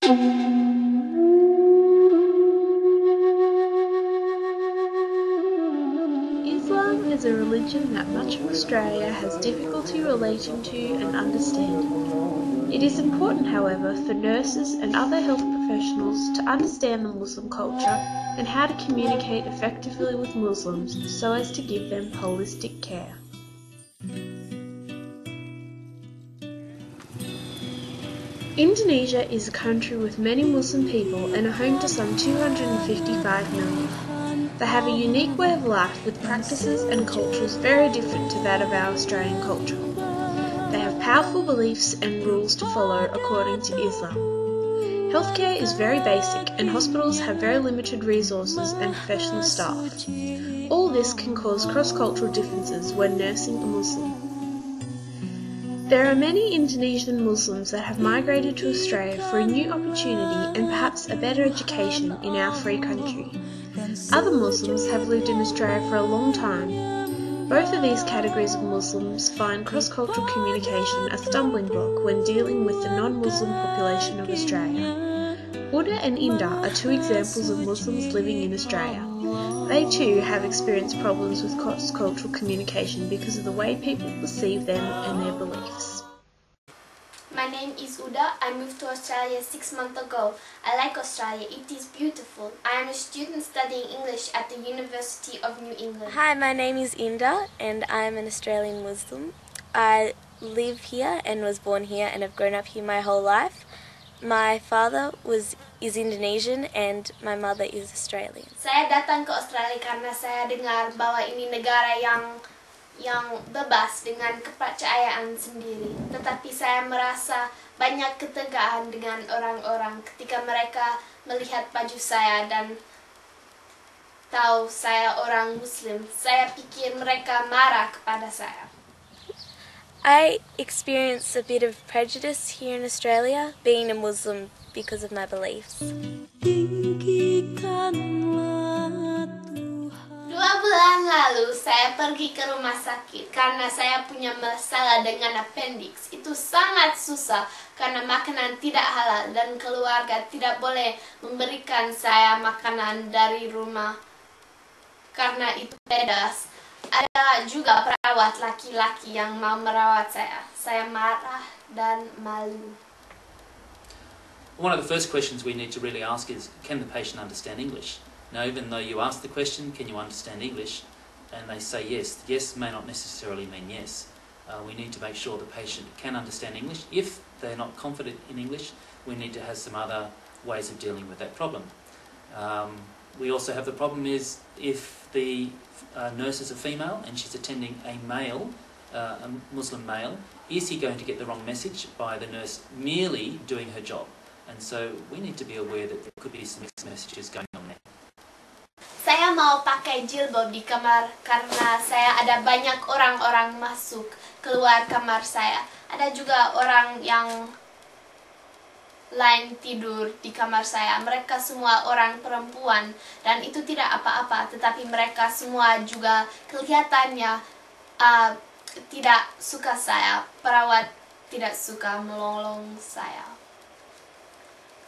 Islam is a religion that much of Australia has difficulty relating to and understanding. It is important, however, for nurses and other health professionals to understand the Muslim culture and how to communicate effectively with Muslims so as to give them holistic care. Indonesia is a country with many Muslim people and a home to some 255 million. They have a unique way of life with practices and cultures very different to that of our Australian culture. They have powerful beliefs and rules to follow according to Islam. Healthcare is very basic and hospitals have very limited resources and professional staff. All this can cause cross-cultural differences when nursing a Muslim. There are many Indonesian Muslims that have migrated to Australia for a new opportunity and perhaps a better education in our free country. Other Muslims have lived in Australia for a long time. Both of these categories of Muslims find cross-cultural communication a stumbling block when dealing with the non-Muslim population of Australia. Uda and Indah are two examples of Muslims living in Australia. They too have experienced problems with cross-cultural communication because of the way people perceive them and their beliefs. My name is Uda. I moved to Australia 6 months ago. I like Australia. It is beautiful. I am a student studying English at the University of New England. Hi, my name is Indah and I'm an Australian Muslim. I live here and was born here and have grown up here my whole life. My father is Indonesian and my mother is Australian. Saya datang ke Australia karena saya dengar bahwa ini negara yang bebas dengan kepercayaan sendiri. Tetapi saya merasa banyak ketegangan dengan orang-orang ketika mereka melihat baju saya dan tahu saya orang Muslim. Saya pikir mereka marah kepada saya. I experience a bit of prejudice here in Australia, being a Muslim because of my beliefs. 2 bulan lalu saya pergi ke rumah sakit karena saya punya masalah dengan appendix. Itu sangat susah karena makanan tidak halal dan keluarga tidak boleh memberikan saya makanan dari rumah karena itu bebas. Ada juga perawat laki-laki yang mau merawat saya. Saya marah dan malu. One of the first questions we need to really ask is, can the patient understand English? Now, even though you ask the question, can you understand English? And they say yes. Yes may not necessarily mean yes. We need to make sure the patient can understand English. If they're not confident in English, we need to have some other ways of dealing with that problem. We also have the problem is if the nurse is a female and she's attending a male, a Muslim male, is he going to get the wrong message by the nurse merely doing her job? And so we need to be aware that there could be some mixed messages going on there. Saya mau pakai jilbab di kamar karena saya ada banyak orang-orang masuk keluar kamar saya. Ada juga orang yang lain tidur di kamar saya. Mereka semua orang perempuan dan itu tidak apa-apa, tetapi mereka semua juga kelihatannya tidak suka saya. Perawat tidak suka melolong saya.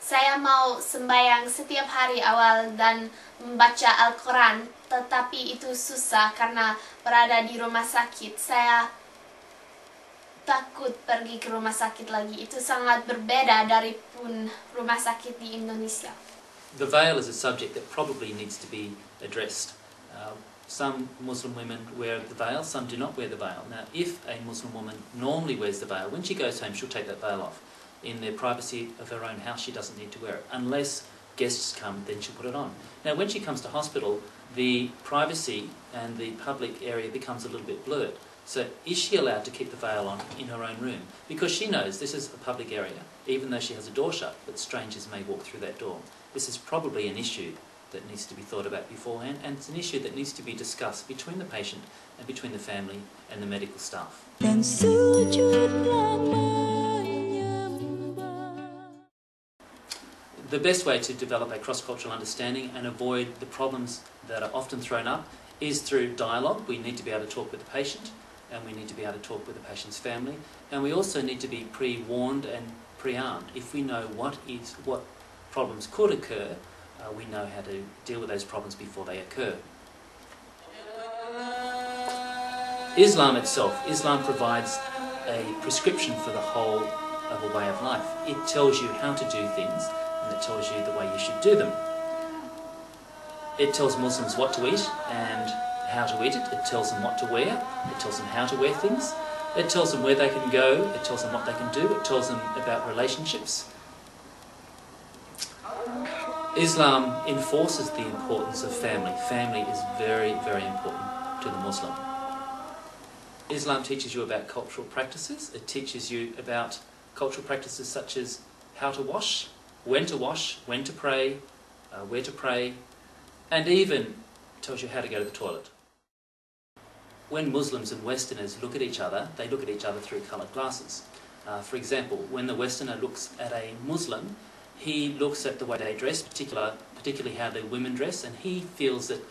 Saya mau sembahyang setiap hari awal dan membaca Al-Quran, tetapi itu susah karena berada di rumah sakit. Saya takut pergi ke rumah sakit lagi. Itu sangat berbeda dari pun rumah sakit di Indonesia. The veil is a subject that probably needs to be addressed. Some Muslim women wear the veil, some do not wear the veil. Now, if a Muslim woman normally wears the veil, when she goes home she'll take that veil off. In the privacy of her own house she doesn't need to wear it. Unless guests come, then she'll put it on. Now, when she comes to hospital, the privacy and the public area becomes a little bit blurred. So is she allowed to keep the veil on in her own room? Because she knows this is a public area, even though she has a door shut, but strangers may walk through that door. This is probably an issue that needs to be thought about beforehand, and it's an issue that needs to be discussed between the patient and between the family and the medical staff. The best way to develop a cross-cultural understanding and avoid the problems that are often thrown up is through dialogue. We need to be able to talk with the patient and we need to be able to talk with the patient's family, and we also need to be pre-warned and pre-armed. If we know what problems could occur, we know how to deal with those problems before they occur. Islam itself, Islam provides a prescription for the whole of a way of life. It tells you how to do things, and it tells you the way you should do them. It tells Muslims what to eat and how to eat it. It tells them what to wear. It tells them how to wear things. It tells them where they can go. It tells them what they can do. It tells them about relationships. Islam enforces the importance of family. Family is very, very important to the Muslim. Islam teaches you about cultural practices. It teaches you about cultural practices such as how to wash, when to pray, where to pray, and even tells you how to go to the toilet. When Muslims and Westerners look at each other, they look at each other through coloured glasses. For example, when the Westerner looks at a Muslim, he looks at the way they dress, particularly how the women dress, and he feels that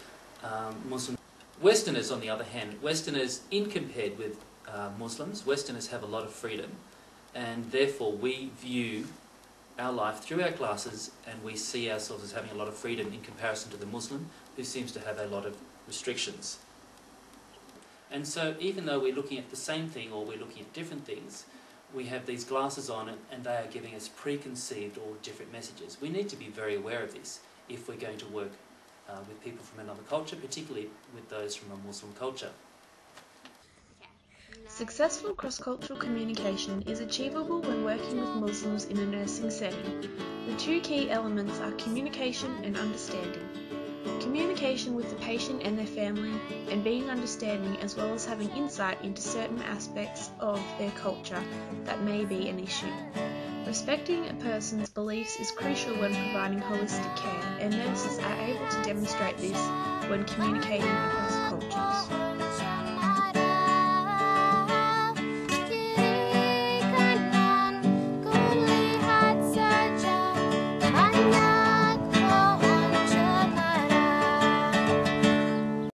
Muslims... Westerners, on the other hand, Westerners, in compared with Muslims, Westerners have a lot of freedom, and therefore we view our life through our glasses, and we see ourselves as having a lot of freedom in comparison to the Muslim, who seems to have a lot of restrictions. And so even though we're looking at the same thing or we're looking at different things, we have these glasses on and they are giving us preconceived or different messages. We need to be very aware of this if we're going to work with people from another culture, particularly with those from a Muslim culture. Successful cross-cultural communication is achievable when working with Muslims in a nursing setting. The two key elements are communication and understanding. Communication with the patient and their family, and being understanding as well as having insight into certain aspects of their culture that may be an issue. Respecting a person's beliefs is crucial when providing holistic care, and nurses are able to demonstrate this when communicating across cultures.